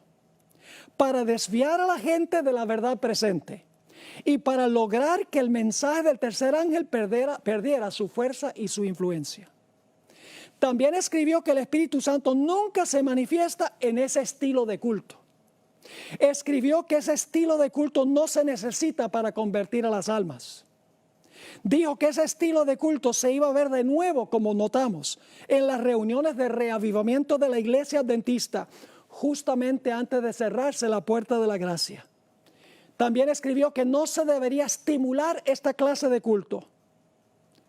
para desviar a la gente de la verdad presente y para lograr que el mensaje del tercer ángel perdiera su fuerza y su influencia. También escribió que el Espíritu Santo nunca se manifiesta en ese estilo de culto. Escribió que ese estilo de culto no se necesita para convertir a las almas. Dijo que ese estilo de culto se iba a ver de nuevo, como notamos, en las reuniones de reavivamiento de la iglesia adventista, justamente antes de cerrarse la puerta de la gracia. También escribió que no se debería estimular esta clase de culto.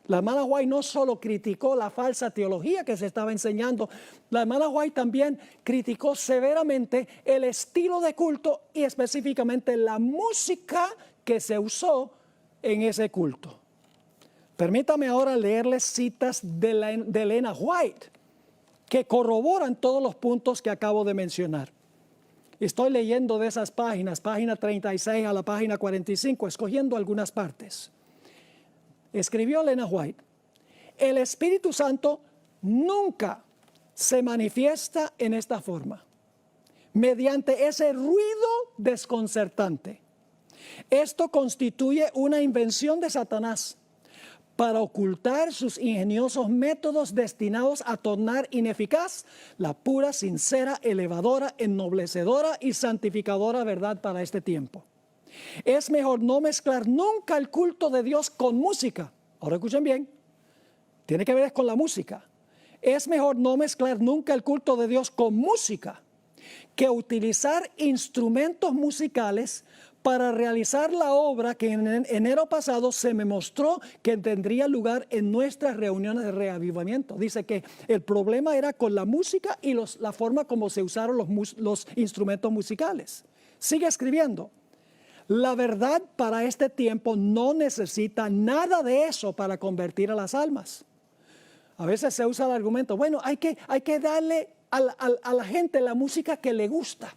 La hermana White no solo criticó la falsa teología que se estaba enseñando, la hermana White también criticó severamente el estilo de culto y específicamente la música que se usó en ese culto. Permítame ahora leerles citas de Elena White que corroboran todos los puntos que acabo de mencionar. Estoy leyendo de esas páginas, página 36 a la página 45, escogiendo algunas partes. Escribió Elena White: el Espíritu Santo nunca se manifiesta en esta forma, mediante ese ruido desconcertante. Esto constituye una invención de Satanás para ocultar sus ingeniosos métodos destinados a tornar ineficaz la pura, sincera, elevadora, ennoblecedora y santificadora verdad para este tiempo. Es mejor no mezclar nunca el culto de Dios con música. Ahora escuchen bien, tiene que ver con la música. Es mejor no mezclar nunca el culto de Dios con música que utilizar instrumentos musicales para realizar la obra que en enero pasado se me mostró que tendría lugar en nuestras reuniones de reavivamiento. Dice que el problema era con la música y la forma como se usaron los instrumentos musicales. Sigue escribiendo: la verdad para este tiempo no necesita nada de eso para convertir a las almas. A veces se usa el argumento, bueno, hay que darle a la gente la música que le gusta.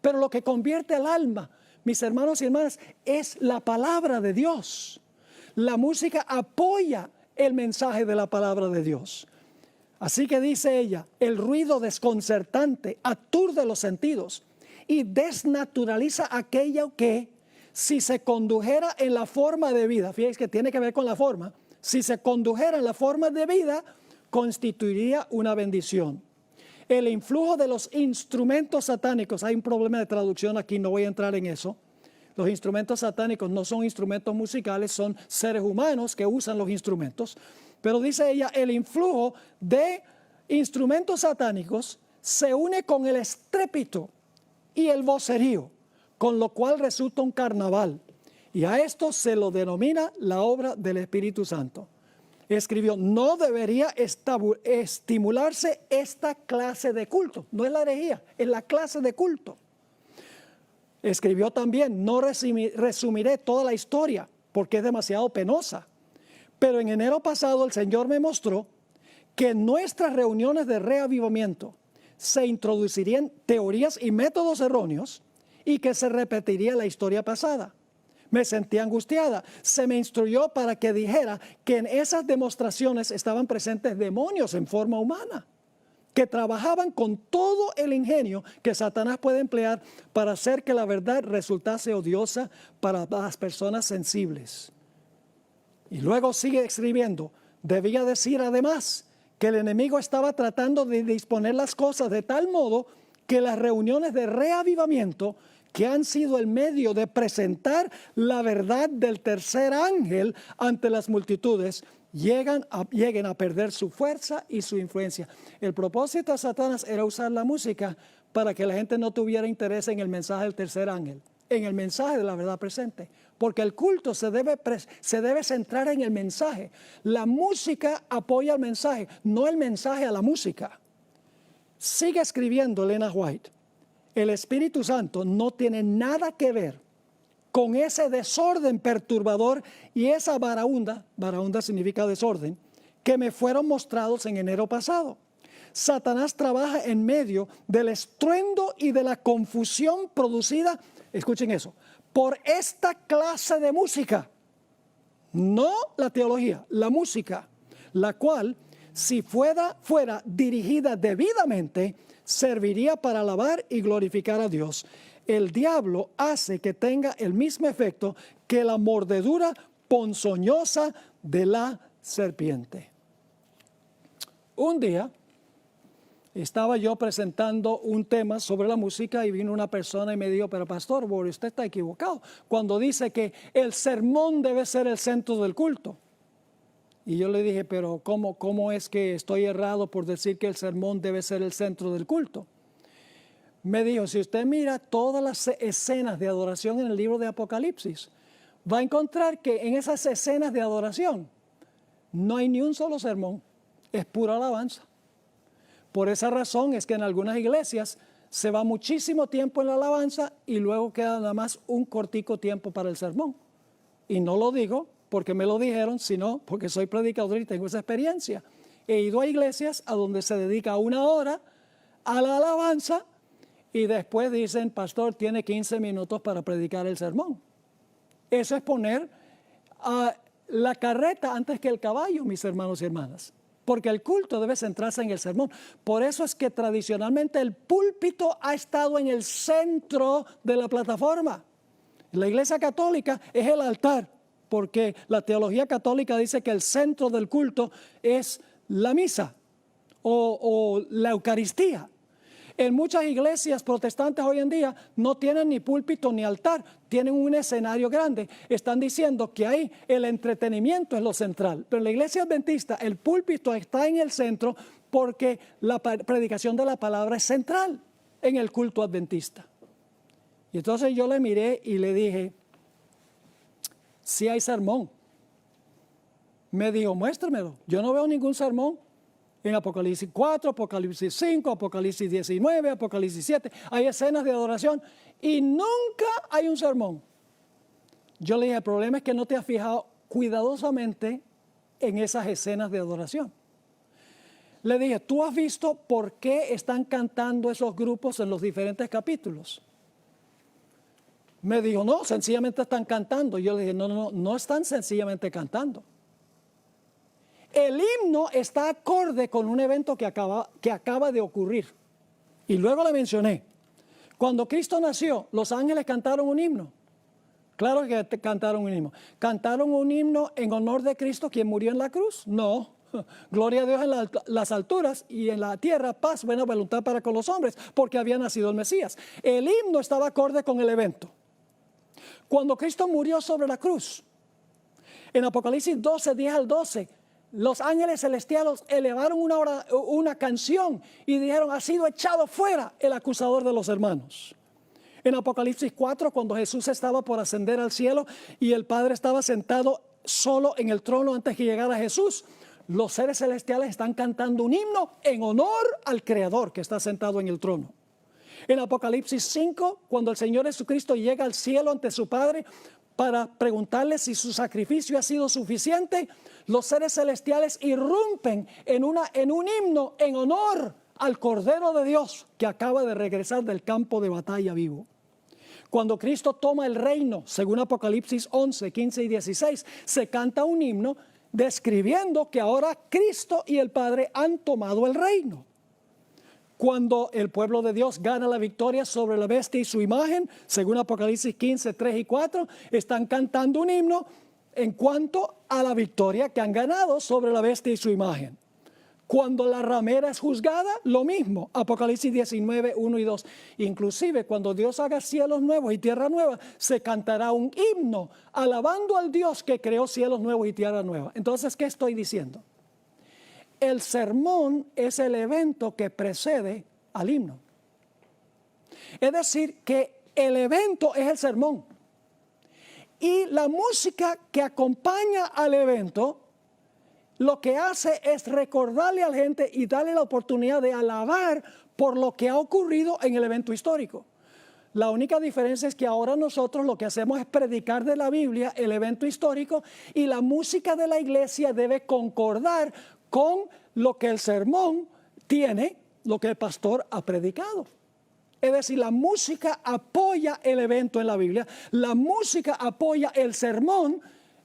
Pero lo que convierte al alma, mis hermanos y hermanas, es la palabra de Dios. La música apoya el mensaje de la palabra de Dios. Así que dice ella, el ruido desconcertante aturde los sentidos y desnaturaliza aquello que, si se condujera en la forma de vida, fíjense que tiene que ver con la forma, si se condujera en la forma de vida, constituiría una bendición. El influjo de los instrumentos satánicos, hay un problema de traducción aquí, no voy a entrar en eso. Los instrumentos satánicos no son instrumentos musicales, son seres humanos que usan los instrumentos. Pero dice ella, el influjo de instrumentos satánicos se une con el estrépito y el vocerío, con lo cual resulta un carnaval. Y a esto se lo denomina la obra del Espíritu Santo. Escribió, no debería estimularse esta clase de culto. No es la herejía, es la clase de culto. Escribió también, no resumiré toda la historia porque es demasiado penosa. Pero en enero pasado el Señor me mostró que en nuestras reuniones de reavivamiento se introducirían teorías y métodos erróneos y que se repetiría la historia pasada. Me sentí angustiada. Se me instruyó para que dijera que en esas demostraciones estaban presentes demonios en forma humana, que trabajaban con todo el ingenio que Satanás puede emplear para hacer que la verdad resultase odiosa para las personas sensibles. Y luego sigue escribiendo, debía decir además que el enemigo estaba tratando de disponer las cosas de tal modo que las reuniones de reavivamiento, que han sido el medio de presentar la verdad del tercer ángel ante las multitudes, lleguen a perder su fuerza y su influencia. El propósito de Satanás era usar la música para que la gente no tuviera interés en el mensaje del tercer ángel, en el mensaje de la verdad presente, porque el culto se debe centrar en el mensaje. La música apoya el mensaje, no el mensaje a la música. Sigue escribiendo Elena White, el Espíritu Santo no tiene nada que ver con ese desorden perturbador y esa varaunda significa desorden, que me fueron mostrados en enero pasado. Satanás trabaja en medio del estruendo y de la confusión producida, escuchen eso, por esta clase de música, no la teología, la música, la cual, si fuera dirigida debidamente, serviría para alabar y glorificar a Dios. El diablo hace que tenga el mismo efecto que la mordedura ponzoñosa de la serpiente. Un día estaba yo presentando un tema sobre la música y vino una persona y me dijo, pero pastor, usted está equivocado cuando dice que el sermón debe ser el centro del culto. Y yo le dije, pero ¿cómo es que estoy errado por decir que el sermón debe ser el centro del culto? Me dijo, si usted mira todas las escenas de adoración en el libro de Apocalipsis, va a encontrar que en esas escenas de adoración no hay ni un solo sermón, es pura alabanza. Por esa razón es que en algunas iglesias se va muchísimo tiempo en la alabanza y luego queda nada más un cortico tiempo para el sermón. Y no lo digo porque me lo dijeron, sino porque soy predicador y tengo esa experiencia. He ido a iglesias a donde se dedica 1 hora a la alabanza y después dicen, pastor, tiene 15 minutos para predicar el sermón. Eso es poner la carreta antes que el caballo, mis hermanos y hermanas. Porque el culto debe centrarse en el sermón. Por eso es que tradicionalmente el púlpito ha estado en el centro de la plataforma. La Iglesia Católica es el altar, porque la teología católica dice que el centro del culto es la misa o la Eucaristía. En muchas iglesias protestantes hoy en día no tienen ni púlpito ni altar, tienen un escenario grande. Están diciendo que ahí el entretenimiento es lo central. Pero en la iglesia adventista el púlpito está en el centro porque la predicación de la palabra es central en el culto adventista. Y entonces yo le miré y le dije, sí hay sermón. Me dijo, muéstramelo. Yo no veo ningún sermón. En Apocalipsis 4, Apocalipsis 5, Apocalipsis 19, Apocalipsis 7, hay escenas de adoración y nunca hay un sermón. Yo le dije, el problema es que no te has fijado cuidadosamente en esas escenas de adoración. Le dije, ¿tú has visto por qué están cantando esos grupos en los diferentes capítulos? Me dijo, no, sencillamente están cantando. Yo le dije, no están sencillamente cantando. El himno está acorde con un evento que acaba de ocurrir. Y luego le mencioné, cuando Cristo nació, los ángeles cantaron un himno. Claro que cantaron un himno. ¿Cantaron un himno en honor de Cristo quien murió en la cruz? No. Gloria a Dios en las alturas y en la tierra paz, buena voluntad para con los hombres, porque había nacido el Mesías. El himno estaba acorde con el evento. Cuando Cristo murió sobre la cruz, en Apocalipsis 12, 10 al 12, los ángeles celestiales elevaron una canción y dijeron, ha sido echado fuera el acusador de los hermanos. En Apocalipsis 4, cuando Jesús estaba por ascender al cielo y el Padre estaba sentado solo en el trono antes que llegara Jesús, los seres celestiales están cantando un himno en honor al Creador que está sentado en el trono. En Apocalipsis 5, cuando el Señor Jesucristo llega al cielo ante su Padre, para preguntarle si su sacrificio ha sido suficiente, los seres celestiales irrumpen en un himno en honor al Cordero de Dios que acaba de regresar del campo de batalla vivo. Cuando Cristo toma el reino, según Apocalipsis 11, 15 y 16, se canta un himno describiendo que ahora Cristo y el Padre han tomado el reino. Cuando el pueblo de Dios gana la victoria sobre la bestia y su imagen, según Apocalipsis 15, 3 y 4, están cantando un himno en cuanto a la victoria que han ganado sobre la bestia y su imagen. Cuando la ramera es juzgada, lo mismo, Apocalipsis 19, 1 y 2. Inclusive cuando Dios haga cielos nuevos y tierra nueva, se cantará un himno alabando al Dios que creó cielos nuevos y tierra nueva. Entonces, ¿qué estoy diciendo? El sermón es el evento que precede al himno. Es decir, que el evento es el sermón. Y la música que acompaña al evento lo que hace es recordarle a la gente y darle la oportunidad de alabar por lo que ha ocurrido en el evento histórico. La única diferencia es que ahora nosotros lo que hacemos es predicar de la Biblia el evento histórico y la música de la iglesia debe concordar con lo que el sermón tiene, lo que el pastor ha predicado. Es decir, la música apoya el evento en la Biblia, la música apoya el sermón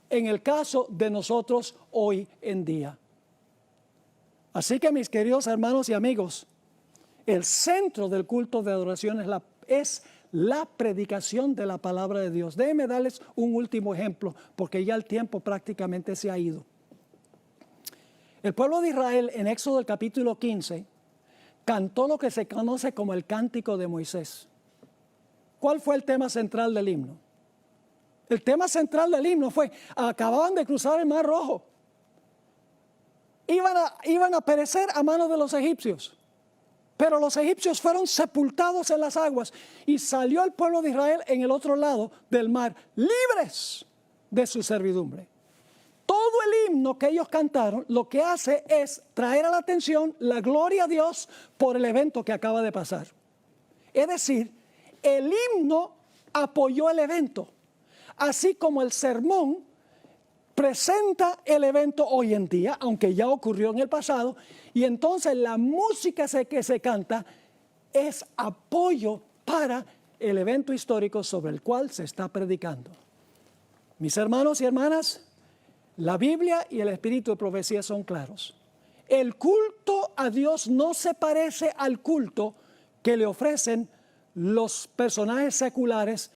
en el caso de nosotros hoy en día. Así que, mis queridos hermanos y amigos, el centro del culto de adoración es la predicación de la palabra de Dios. Déjenme darles un último ejemplo, porque ya el tiempo prácticamente se ha ido. El pueblo de Israel en Éxodo capítulo 15 cantó lo que se conoce como el Cántico de Moisés. ¿Cuál fue el tema central del himno? El tema central del himno fue, acababan de cruzar el Mar Rojo. Iban a perecer a manos de los egipcios. Pero los egipcios fueron sepultados en las aguas y salió el pueblo de Israel en el otro lado del mar, libres de su servidumbre. Todo el himno que ellos cantaron lo que hace es traer a la atención la gloria a Dios por el evento que acaba de pasar. Es decir, el himno apoyó el evento. Así como el sermón presenta el evento hoy en día, aunque ya ocurrió en el pasado, y entonces la música que se canta es apoyo para el evento histórico sobre el cual se está predicando. Mis hermanos y hermanas, la Biblia y el espíritu de profecía son claros. El culto a Dios no se parece al culto que le ofrecen los personajes seculares